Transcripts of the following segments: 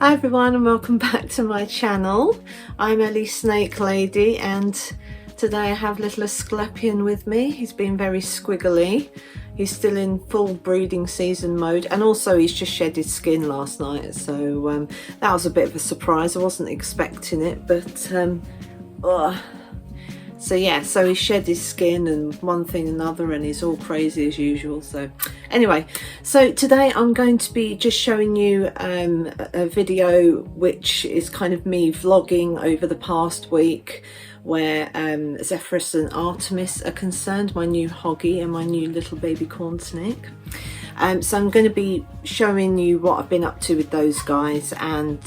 Hi everyone and welcome back to my channel. I'm Ellie Snake Lady and today I have little Asclepion with me. He's been very squiggly. He's still in full breeding season mode, and also he's just shed his skin last night, so that was a bit of a surprise. I wasn't expecting it, but so yeah, so he shed his skin and one thing and another, and he's all crazy as usual. So anyway, so today I'm going to be just showing you a video which is kind of me vlogging over the past week, where Zephyrus and Artemis are concerned, my new hoggy and my new little baby corn snake. So I'm going to be showing you what I've been up to with those guys, and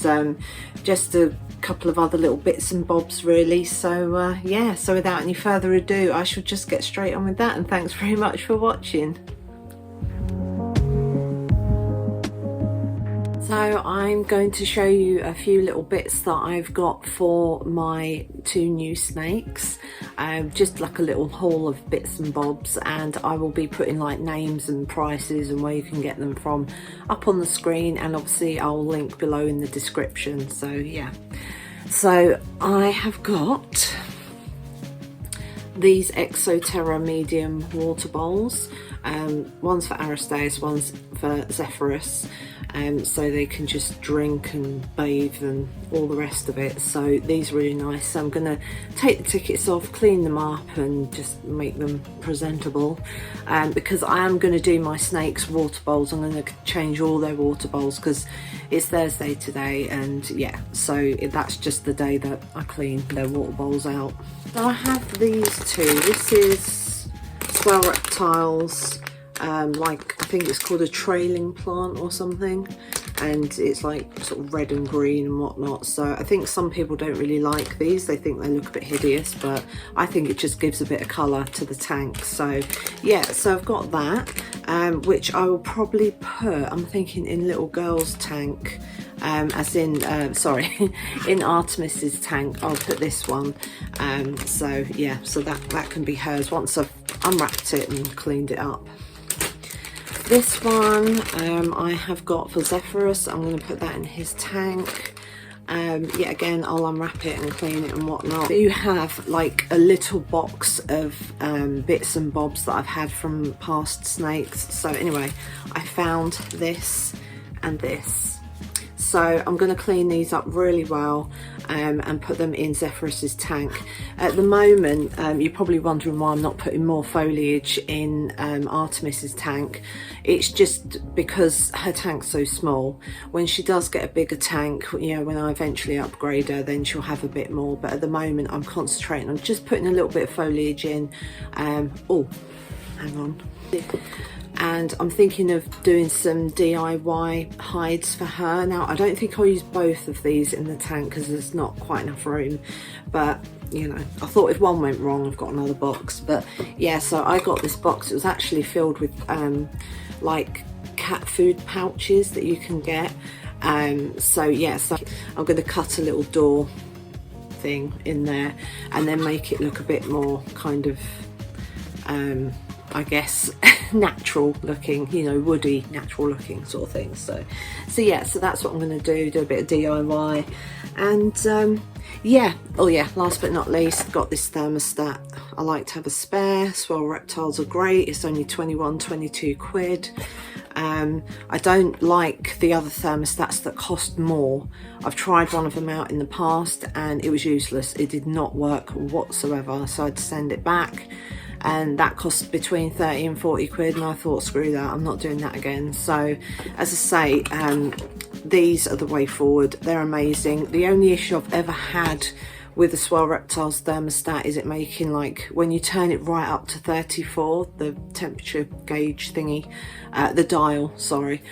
just a couple of other little bits and bobs really. So yeah, so without any further ado, I shall just get straight on with that, and thanks very much for watching. So I'm going to show you a few little bits that I've got for my two new snakes, just like a little haul of bits and bobs, and I will be putting like names and prices and where you can get them from up on the screen, and obviously I'll link below in the description. So yeah, so I have got these Exoterra medium water bowls. One's for Aristaeus, one's for Zephyrus, so they can just drink and bathe and all the rest of it. So these are really nice. So I'm going to take the tickets off, clean them up and just make them presentable, because I am going to do my snakes water bowls. I'm going to change all their water bowls because it's Thursday today, and yeah, so that's just the day that I clean their water bowls out. So I have these two. This is Swell Reptiles, like I think it's called a trailing plant or something, and it's like sort of red and green and whatnot. So I think some people don't really like these, they think they look a bit hideous, but I think it just gives a bit of colour to the tank. So yeah, so I've got that, which I will probably put, I'm thinking, in little girl's tank, as in sorry, in Artemis's tank. I'll put this one, so yeah, so that can be hers once I've unwrapped it and cleaned it up. This one I have got for Zephyrus. I'm going to put that in his tank. Yeah, again, I'll unwrap it and clean it and whatnot. You have like a little box of bits and bobs that I've had from past snakes. So anyway, I found this and this. So I'm going to clean these up really well and put them in Zephyrus's tank. At the moment, you're probably wondering why I'm not putting more foliage in Artemis's tank. It's just because her tank's so small. When she does get a bigger tank, you know, when I eventually upgrade her, then she'll have a bit more. But at the moment, I'm concentrating on just putting a little bit of foliage in. Oh, hang on. And I'm thinking of doing some DIY hides for her. Now, I don't think I'll use both of these in the tank because there's not quite enough room, but you know, I thought if one went wrong, I've got another box. But yeah, so I got this box. It was actually filled with like cat food pouches that you can get. So yeah, so I'm going to cut a little door thing in there and then make it look a bit more kind of I guess natural looking, you know, woody, natural looking sort of thing. So yeah, so that's what I'm going to do a bit of DIY. And yeah, oh yeah, last but not least, got this thermostat. I like to have a spare. Swell Reptiles are great. It's only 22 quid. I don't like the other thermostats that cost more. I've tried one of them out in the past and it was useless. It did not work whatsoever, so I had to send it back, and that cost between 30 and 40 quid, and I thought, screw that, I'm not doing that again. So as I say, these are the way forward. They're amazing. The only issue I've ever had with the Swell Reptiles thermostat is it making, like, when you turn it right up to 34, the temperature gauge thingy, the dial, sorry,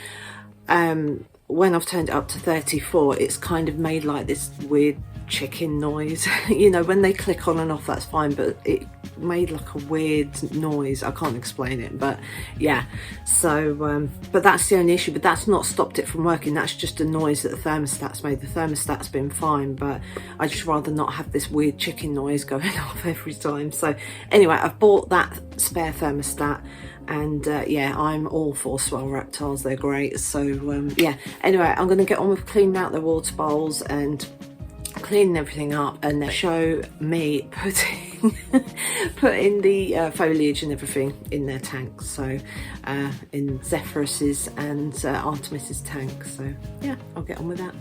when I've turned it up to 34, it's kind of made like this weird chicken noise. You know, when they click on and off, that's fine, but it made like a weird noise. I can't explain it, but yeah, so but that's the only issue. But that's not stopped it from working. That's just a noise that the thermostat's made. The thermostat's been fine, but I just rather not have this weird chicken noise going off every time. So anyway, I've bought that spare thermostat. And yeah, I'm all for swell reptiles, they're great. So yeah, anyway, I'm going to get on with cleaning out the water bowls and cleaning everything up, and then show me putting the foliage and everything in their tanks. So in Zephyrus's and Artemis's tank. So yeah, I'll get on with that.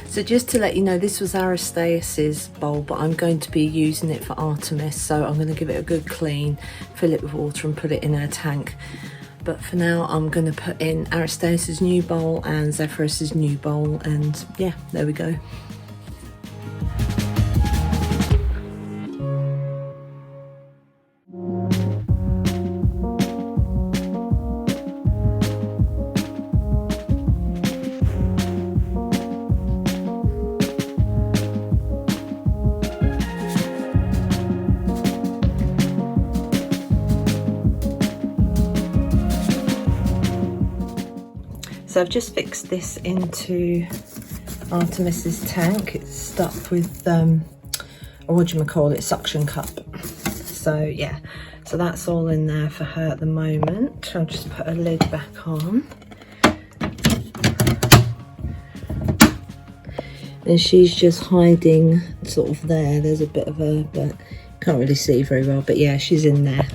So just to let you know, this was Aristaeus's bowl, but I'm going to be using it for Artemis, so I'm going to give it a good clean, fill it with water and put it in her tank. But for now I'm going to put in Aristaeus's new bowl and Zephyrus's new bowl, and yeah, there we go. So I've just fixed this into Artemis's tank. It's stuck with or what do you call it, suction cup. So yeah, so that's all in there for her at the moment. I'll just put a lid back on. And she's just hiding sort of there. There's a bit of her, but can't really see very well, but yeah, she's in there.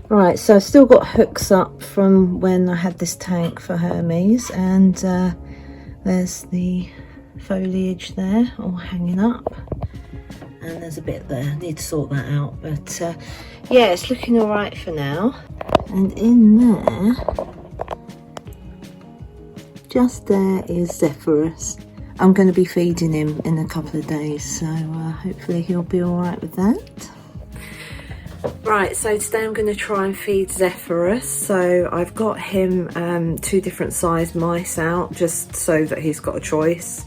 Right, so I've still got hooks up from when I had this tank for Hermes, and there's the foliage there all hanging up, and there's a bit there, I need to sort that out, but yeah, it's looking all right for now. And in there, just there, is Zephyrus. I'm going to be feeding him in a couple of days, so hopefully he'll be all right with that. Right, so today I'm going to try and feed Zephyrus. So I've got him 2 different sized mice out, just so that he's got a choice.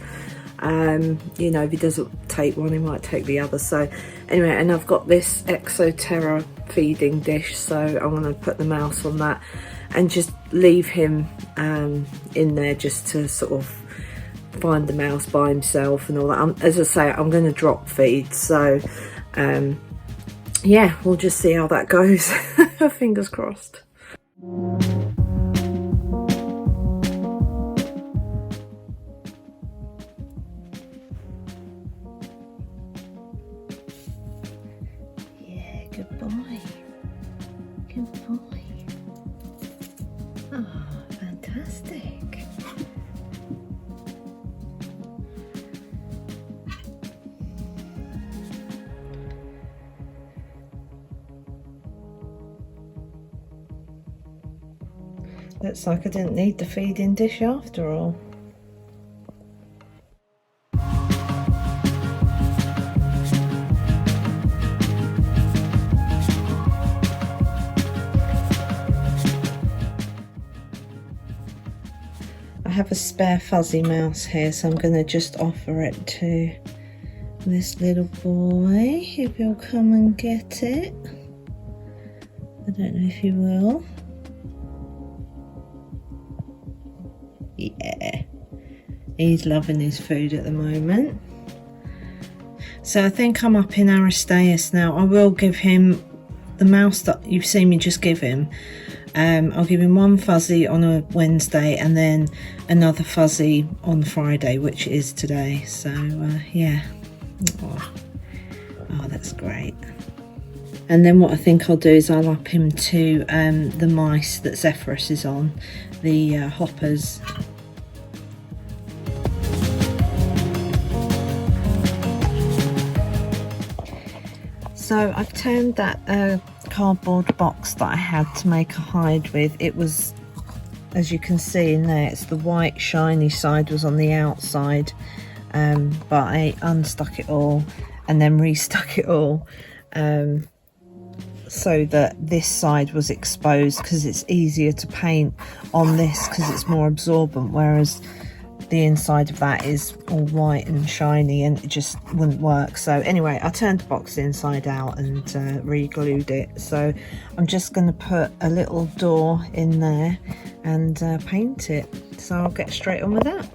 You know, if he doesn't take one, he might take the other. So anyway, and I've got this Exoterra feeding dish, so I'm going to put the mouse on that and just leave him in there just to sort of find the mouse by himself and all that. As I say, I'm going to drop feed, so yeah, we'll just see how that goes. Fingers crossed. Good boy. Good boy. Oh, fantastic. Looks like I didn't need the feeding dish after all. I have a spare fuzzy mouse here, so I'm going to just offer it to this little boy, if he'll come and get it. I don't know if he will. Yeah, he's loving his food at the moment. So I think I'm up in Aristaeus now. I will give him the mouse that you've seen me just give him. I'll give him one fuzzy on a Wednesday and then another fuzzy on Friday, which is today. So yeah. Oh, that's great. And then what I think I'll do is I'll up him to the mice that Zephyrus is on, the hoppers. So I've turned that cardboard box that I had to make a hide with. It was, as you can see in there, it's the white shiny side was on the outside, but I unstuck it all and then restuck it all so that this side was exposed, because it's easier to paint on this because it's more absorbent, whereas the inside of that is all white and shiny and it just wouldn't work. So anyway, I turned the box inside out and re-glued it. So I'm just going to put a little door in there and paint it. So I'll get straight on with that.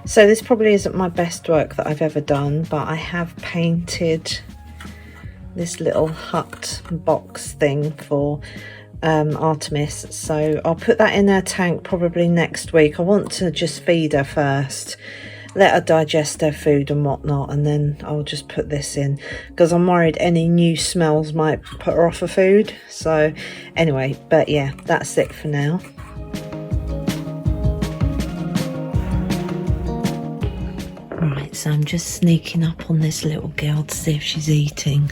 So this probably isn't my best work that I've ever done, but I have painted this little hut box thing for Artemis. So I'll put that in her tank probably next week. I want to just feed her first, let her digest her food and whatnot, and then I'll just put this in, because I'm worried any new smells might put her off her food. So anyway, but yeah, that's it for now. Right, so I'm just sneaking up on this little girl to see if she's eating.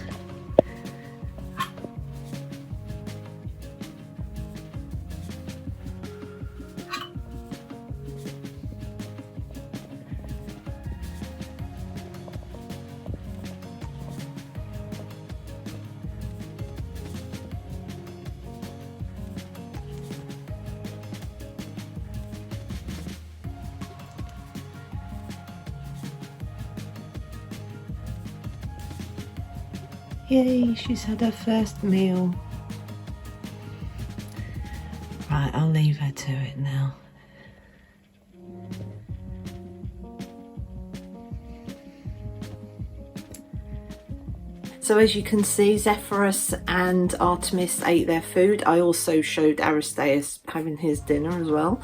Yay, she's had her first meal. Right, I'll leave her to it now. So as you can see, Zephyrus and Artemis ate their food. I also showed Aristaeus having his dinner as well.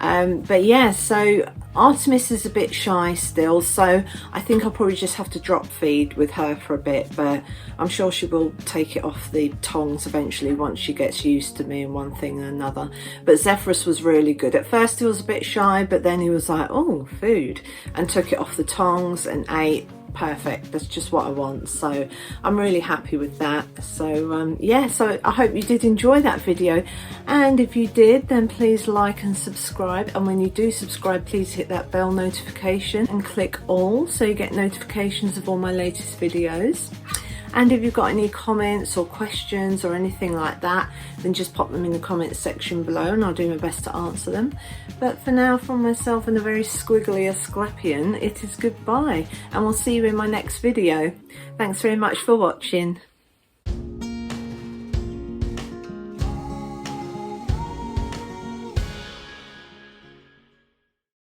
But yeah, so Artemis is a bit shy still, so I think I'll probably just have to drop feed with her for a bit, but I'm sure she will take it off the tongs eventually once she gets used to me and one thing and another. But Zephyrus was really good. At first he was a bit shy, but then he was like, oh, food, and took it off the tongs and ate. Perfect, that's just what I want, so I'm really happy with that. So yeah, so I hope you did enjoy that video, and if you did, then please like and subscribe, and when you do subscribe, please hit that bell notification and click all so you get notifications of all my latest videos. And if you've got any comments or questions or anything like that, then just pop them in the comments section below and I'll do my best to answer them. But for now, from myself and a very squiggly Asclepian, it is goodbye, and we'll see you in my next video. Thanks very much for watching.